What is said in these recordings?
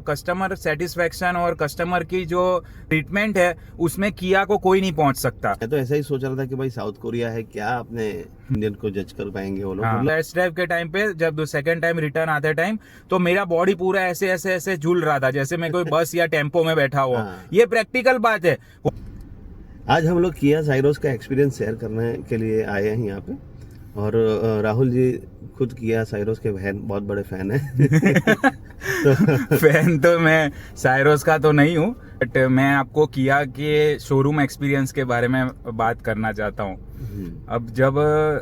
Customer satisfaction और customer की जो ट्रीटमेंट है उसमें किया को कोई नहीं पहुंच सकता। मैं तो ऐसा ही सोच रहा था कि भाई साउथ कोरिया है, क्या अपने इंडियन को जज कर पाएंगे वो लोग। टेस्ट ड्राइव के टाइम पे जब सेकंड टाइम रिटर्न आते टाइम तो मेरा बॉडी पूरा ऐसे ऐसे ऐसे झूल रहा था जैसे मैं कोई बस या टेम्पो में बैठा हुआ। ये प्रैक्टिकल बात है। आज हम लोग किया साइरोस का एक्सपीरियंस शेयर करने के लिए आए हैं यहाँ पे, और राहुल जी खुद किया साइरोस के बहुत बड़े फैन हैं। फैन तो मैं साइरोस का तो नहीं हूँ, बट मैं आपको किया के शोरूम एक्सपीरियंस के बारे में बात करना चाहता हूँ। अब जब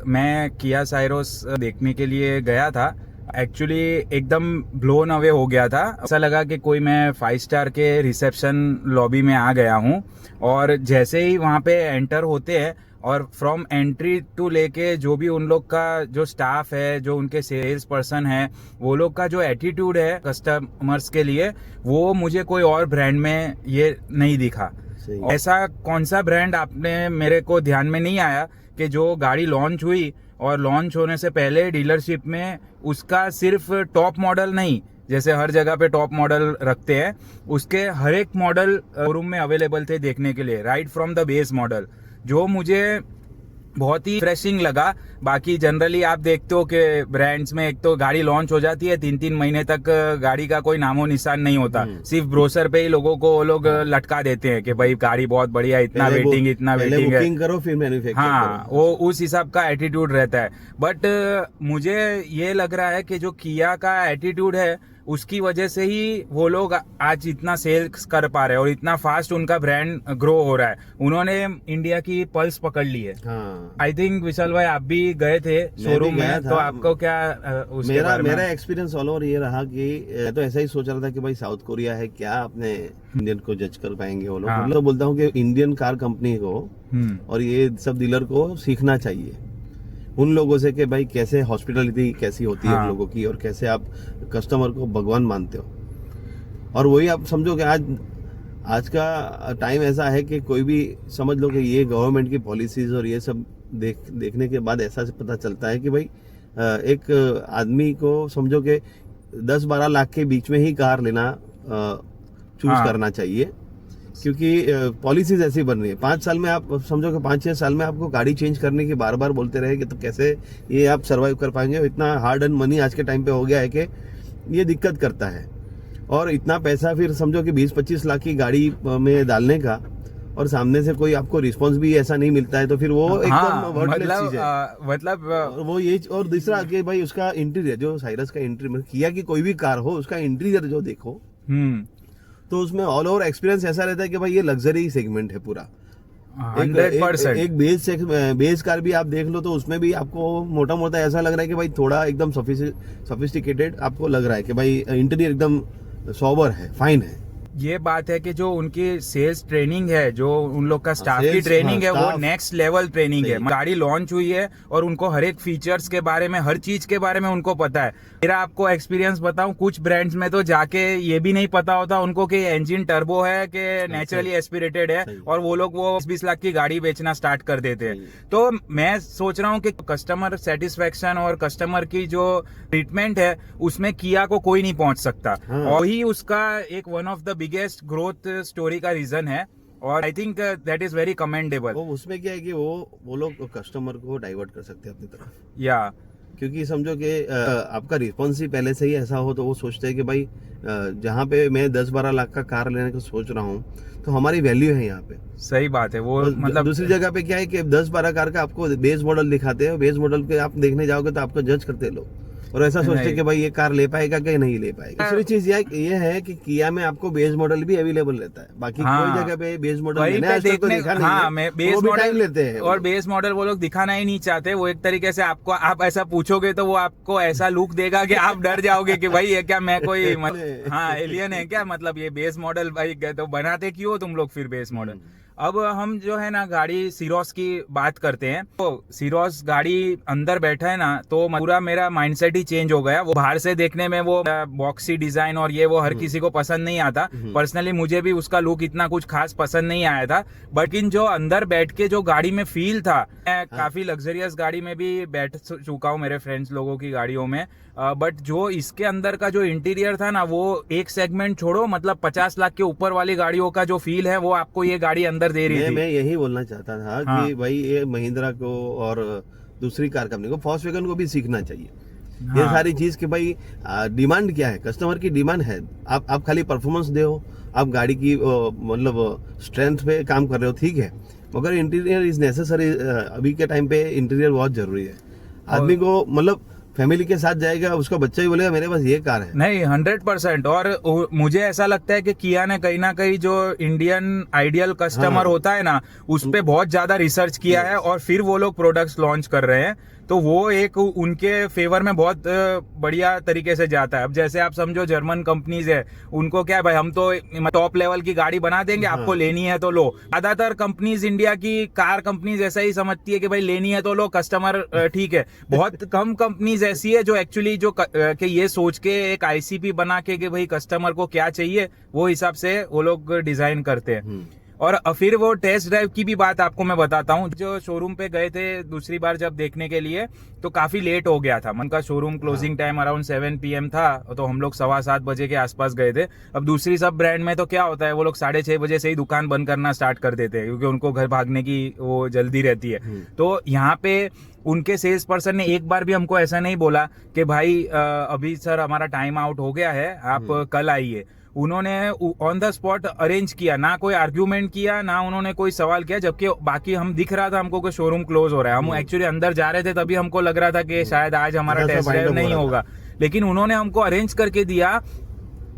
मैं किया साइरोस देखने के लिए गया था, एक्चुअली एकदम ब्लोन अवे हो गया था। ऐसा लगा कि कोई मैं 5 स्टार के रिसेप्शन लॉबी में आ गया हूँ। और जैसे ही वहाँ पे एंटर होते हैं और फ्रॉम एंट्री टू लेके जो भी उन लोग का जो स्टाफ है, जो उनके सेल्स पर्सन है, वो लोग का जो एटीट्यूड है कस्टमर्स के लिए, वो मुझे कोई और ब्रांड में ये नहीं दिखा। ऐसा कौन सा ब्रांड आपने मेरे को ध्यान में नहीं आया कि जो गाड़ी लॉन्च हुई और लॉन्च होने से पहले डीलरशिप में उसका सिर्फ टॉप मॉडल नहीं, जैसे हर जगह पे टॉप मॉडल रखते हैं, उसके हर एक मॉडल शोरूम में अवेलेबल थे देखने के लिए, right from the base model, जो मुझे बहुत ही रिफ्रेशिंग लगा। बाकी जनरली आप देखते हो कि ब्रांड्स में एक तो गाड़ी लॉन्च हो जाती है, 3-3 महीने तक गाड़ी का कोई नामो निशान नहीं होता, सिर्फ ब्रोशर पे ही लोगों को वो लोग लटका देते हैं कि भाई गाड़ी बहुत बढ़िया, इतना वेटिंग है, करो फिर मैन्युफैक्चर हाँ करो। वो उस हिसाब का एटीट्यूड रहता है। बट मुझे ये लग रहा है कि जो किया का एटीट्यूड है उसकी वजह से ही वो लोग आज इतना सेल्स कर पा रहे हैं और इतना फास्ट उनका ब्रांड ग्रो हो रहा है। उन्होंने इंडिया की पल्स पकड़ ली है। आई थिंक विशाल भाई आप भी गए थे शोरूम में, तो आपको क्या उसके बारे में? मेरा एक्सपीरियंस ऑल ओवर ये रहा कि मैं तो ऐसा ही सोच रहा था कि भाई साउथ कोरिया है, क्या अपने इंडियन को जज कर पाएंगे वो लोग। मतलब बोलता हूँ कि इंडियन कार कंपनी को और ये सब डीलर को सीखना चाहिए उन लोगों से कि भाई कैसे हॉस्पिटलिटी कैसी होती है उन लोगों की, और कैसे आप कस्टमर को भगवान मानते हो। और वही आप समझो कि आज का टाइम ऐसा है कि कोई भी समझ लो कि ये गवर्नमेंट की पॉलिसीज और ये सब देखने के बाद ऐसा पता चलता है कि भाई एक आदमी को समझो कि 10-12 लाख के बीच में ही कार लेना चूज करना चाहिए, क्योंकि पॉलिसीज ऐसी बन रही है। 5 साल में आप समझो कि 5-6 साल में आपको गाड़ी चेंज करने की बार बार बोलते रहेंगे, तो कैसे ये आप सरवाइव कर पाएंगे? इतना हार्ड एंड मनी आज के टाइम पे हो गया है कि ये दिक्कत करता है। और इतना पैसा फिर समझो कि 20-25 लाख की गाड़ी में डालने का, और सामने से कोई आपको रिस्पांस भी ऐसा नहीं मिलता है, तो फिर वो एकदम वर्डलेस चीज है। मतलब वो ये। और दूसरा कि भाई उसका इंटीरियर, जो साइरस का इंटीरियर, किया कि कोई भी कार हो उसका इंटीरियर जो देखो, तो उसमें ऑल ओवर एक्सपीरियंस ऐसा रहता है कि भाई ये लग्जरी सेगमेंट है पूरा। 100%। एक बेस कार भी आप देख लो तो उसमें भी आपको मोटा मोटा ऐसा लग रहा है कि भाई थोड़ा एकदम सोफिस्टिकेटेड आपको लग रहा है कि भाई इंटीरियर एकदम सोबर है, फाइन है। ये बात है कि जो उनकी सेल्स ट्रेनिंग है, जो उन लोग का स्टाफ की ट्रेनिंग है, वो नेक्स्ट लेवल ट्रेनिंग है। गाड़ी लॉन्च हुई है और उनको हर एक फीचर्स के बारे में, हर चीज के बारे में उनको पता है। मेरा आपको एक्सपीरियंस बताऊं, कुछ ब्रांड्स में तो जाके ये भी नहीं पता होता उनको कि इंजन टर्बो है कि नेचुरली एस्पिरेटेड है, और वो लोग वो 20 लाख की गाड़ी बेचना स्टार्ट कर देते हैं। तो मैं सोच रहा हूँ कि कस्टमर सेटिस्फेक्शन और कस्टमर की जो ट्रीटमेंट है उसमें किया को कोई नहीं पहुंच सकता, और ही उसका एक one of the biggest growth story का रीजन है। और I think that is very commendable. उसमें क्या है कि वो लोग कस्टमर को डाइवर्ट कर सकते हैं अपनी तरफ, या क्योंकि समझो कि आपका रिस्पॉन्स ही पहले से ही ऐसा हो, तो वो सोचते हैं कि भाई जहाँ पे मैं 10-12 लाख का कार लेने को सोच रहा हूँ तो हमारी वैल्यू है यहाँ पे। सही बात है। वो मतलब दूसरी जगह पे क्या है कि 10-12 कार का आपको बेस मॉडल दिखाते हैं, बेस मॉडल के आप देखने जाओगे तो आपको जज करते लोग, और ऐसा सोचते कि भाई ये कार ले पाएगा कि नहीं ले पाएगा। दूसरी चीज ये है कि किया में आपको बेस मॉडल भी अवेलेबल रहता है, बाकी कोई जगह पे बेस मॉडल बेस मॉडल लेते हैं, और बेस मॉडल वो लोग दिखाना ही नहीं चाहते। वो एक तरीके से आपको, आप ऐसा पूछोगे तो वो आपको ऐसा लुक देगा कि आप डर जाओगे कि भाई ये क्या, मैं कोई एलियन है क्या? मतलब ये बेस मॉडल भाई तो बनाते क्यों तुम लोग फिर बेस मॉडल? अब हम जो है ना गाड़ी सीरोस की बात करते हैं, तो सीरोस गाड़ी अंदर बैठा है ना तो पूरा मेरा माइंडसेट ही चेंज हो गया। वो बाहर से देखने में वो बॉक्सी डिजाइन और ये वो हर किसी को पसंद नहीं आता। पर्सनली मुझे भी उसका लुक इतना कुछ खास पसंद नहीं आया था, बट इन जो अंदर बैठ के जो गाड़ी में फील था, मैं काफी लग्जरियस गाड़ी में भी बैठ चुका हूँ मेरे फ्रेंड्स लोगों की गाड़ियों में, बट जो इसके अंदर का जो इंटीरियर था ना, वो एक सेगमेंट छोड़ो, मतलब 50 लाख के ऊपर वाली गाड़ियों का जो फील है वो आपको ये गाड़ी अंदर दे रही थी। मैं यही बोलना चाहता था कि भाई ये महिंद्रा को और दूसरी कार कंपनी को, फॉक्सवैगन को भी सीखना चाहिए ये सारी चीज कि भाई डिमांड क्या है, कस्टमर की डिमांड है। आप खाली परफॉर्मेंस दे हो, आप गाड़ी की मतलब स्ट्रेंथ पे काम कर रहे हो, ठीक है, मगर इंटीरियर इज नेसेसरी। अभी के टाइम पे इंटीरियर बहुत जरूरी है। आदमी को मतलब फैमिली के साथ जाएगा, उसका बच्चा ही बोलेगा मेरे पास ये कार है। नहीं, 100%। और मुझे ऐसा लगता है कि किया ने कहीं ना कहीं जो इंडियन आइडियल कस्टमर होता है ना, उस पे बहुत ज्यादा रिसर्च किया है और फिर वो लोग प्रोडक्ट्स लॉन्च कर रहे हैं, तो वो एक उनके फेवर में बहुत बढ़िया तरीके से जाता है। अब जैसे आप समझो जर्मन कंपनीज है, उनको क्या है भाई, हम तो टॉप लेवल की गाड़ी बना देंगे, आपको लेनी है तो लो। ज्यादातर कंपनीज इंडिया की कार कंपनीज ऐसा ही समझती है कि भाई लेनी है तो लो, कस्टमर ठीक है। बहुत कम कंपनीज ऐसी है जो एक्चुअली जो कि ये सोच के एक आईसीपी बना के कि भाई कस्टमर को क्या चाहिए वो हिसाब से वो लोग डिजाइन करते हैं। और फिर वो टेस्ट ड्राइव की भी बात आपको मैं बताता हूँ। जो शोरूम पे गए थे दूसरी बार जब देखने के लिए, तो काफी लेट हो गया था। मन का showroom closing time around 7 PM था, तो हम लोग 7:15 बजे के आसपास गए थे। अब दूसरी सब ब्रांड में तो क्या होता है, वो लोग 6:30 बजे से ही दुकान बंद करना स्टार्ट कर देते हैं, क्योंकि उनको घर भागने की वो जल्दी रहती है। तो यहाँ पे उनके सेल्स पर्सन ने एक बार भी हमको ऐसा नहीं बोला कि भाई अभी सर हमारा टाइम आउट हो गया है, आप कल आइए। उन्होंने ऑन द स्पॉट अरेंज किया, ना कोई आर्ग्यूमेंट किया, ना उन्होंने कोई सवाल किया। जबकि बाकी हम दिख रहा था हमको कि शोरूम क्लोज हो रहा है, हम एक्चुअली अंदर जा रहे थे, तभी हमको लग रहा था कि शायद आज हमारा टेस्ट ड्राइव नहीं होगा, लेकिन उन्होंने हमको अरेंज करके दिया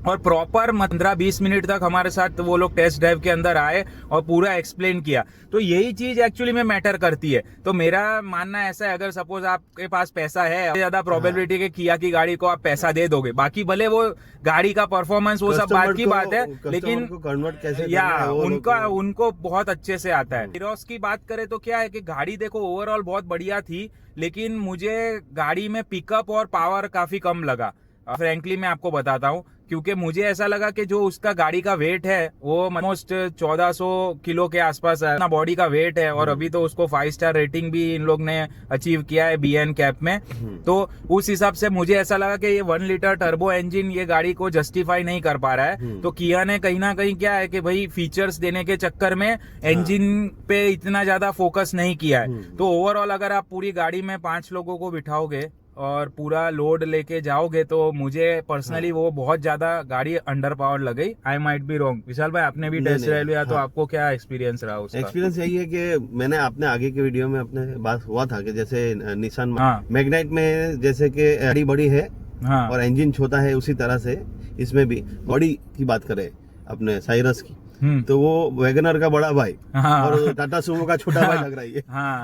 और प्रॉपर 15-20 मिनट तक हमारे साथ वो लोग टेस्ट ड्राइव के अंदर आए और पूरा एक्सप्लेन किया। तो यही चीज एक्चुअली में मैटर करती है। तो मेरा मानना ऐसा है, अगर सपोज आपके पास पैसा है, ज्यादा प्रोबेबिलिटी के किया की गाड़ी को आप पैसा दे दोगे। बाकी भले वो गाड़ी का परफॉर्मेंस वो सब बात की बात है, लेकिन कन्वर्ट कैसे या उनको बहुत अच्छे से आता है। सीरोस की बात करें तो क्या है कि गाड़ी देखो ओवरऑल बहुत बढ़िया थी, लेकिन मुझे गाड़ी में पिकअप और पावर काफी कम लगा। फ्रैंकली मैं आपको बताता हूँ, क्योंकि मुझे ऐसा लगा कि जो उसका गाड़ी का वेट है वो ऑलमोस्ट 1400 किलो के आसपास है, बॉडी का वेट है, और अभी तो उसको 5 स्टार रेटिंग भी इन लोग ने अचीव किया है BN कैप में। तो उस हिसाब से मुझे ऐसा लगा कि ये 1 लीटर टर्बो इंजन ये गाड़ी को जस्टिफाई नहीं कर पा रहा है। तो किया ने कहीं ना कहीं क्या है कि भाई फीचर्स देने के चक्कर में इंजन पे इतना ज्यादा फोकस नहीं किया है। तो ओवरऑल अगर आप पूरी गाड़ी में 5 लोगों को बिठाओगे और पूरा लोड लेके जाओगे, तो मुझे पर्सनली वो बहुत ज्यादा गाड़ी अंडर पावर लग गई। I might be wrong. Vishal भाई, आपने भी टेस्ट ड्राइव लिया, तो आपको क्या एक्सपीरियंस रहा उसका? एक्सपीरियंस यही है कि मैंने अपने आगे के वीडियो में अपने बात हुआ था कि जैसे निसान मैग्नाइट में जैसे कि गाड़ी बड़ी है और इंजन छोटा है, उसी तरह से इसमें भी बॉडी की बात करें अपने साइरस की, तो वो वैगनर का बड़ा भाई और टाटा सुमो का छोटा भाई लग रही है।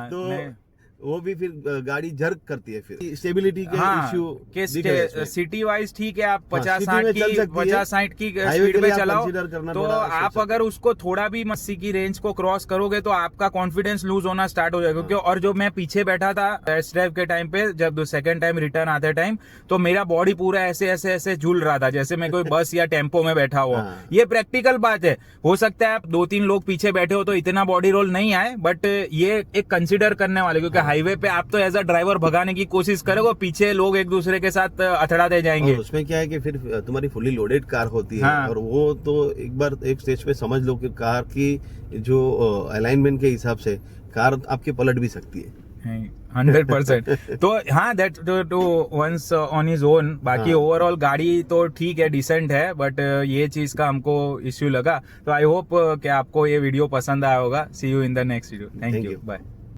तो वो भी फिर गाड़ी जर्क करती है, फिर स्टेबिलिटी के इश्यू के सिटी वाइज ठीक है, आप 50-60 की स्पीड पे चलाओ, तो आप अगर उसको थोड़ा भी 80 की रेंज को क्रॉस करोगे तो आपका कॉन्फिडेंस लूज होना स्टार्ट हो जाएगा। क्योंकि और जो मैं पीछे बैठा था टेस्ट ड्राइव के टाइम पे, जब सेकंड टाइम रिटर्न आते टाइम, तो मेरा बॉडी पूरा ऐसे ऐसे ऐसे झूल रहा था जैसे मैं कोई बस या टेम्पो में बैठा हुआ। ये प्रैक्टिकल बात है। हो सकता है आप 2-3 लोग पीछे बैठे हो तो इतना बॉडी रोल नहीं आए, बट ये एक कंसिडर करने वाले, क्योंकि हाईवे पे आप तो एज अ ड्राइवर भगाने की कोशिश करोगे, पीछे लोग एक दूसरे के साथ अथड़ाते जाएंगे। और उसमें क्या है कि फिर तुम्हारी फुली लोडेड कार होती है, और वो तो एक बार एक स्टेज पे समझ लो कि कार की जो अलाइनमेंट के हिसाब से कार आपके पलट भी सकती है। 100%। तो हाँ, that too once on his own. बाकी ओवरऑल गाड़ी तो ठीक है, डिसेंट है, बट ये चीज का हमको इश्यू लगा। तो आई होप कि आपको ये वीडियो पसंद आया होगा। See you in the next video. Thank you, bye.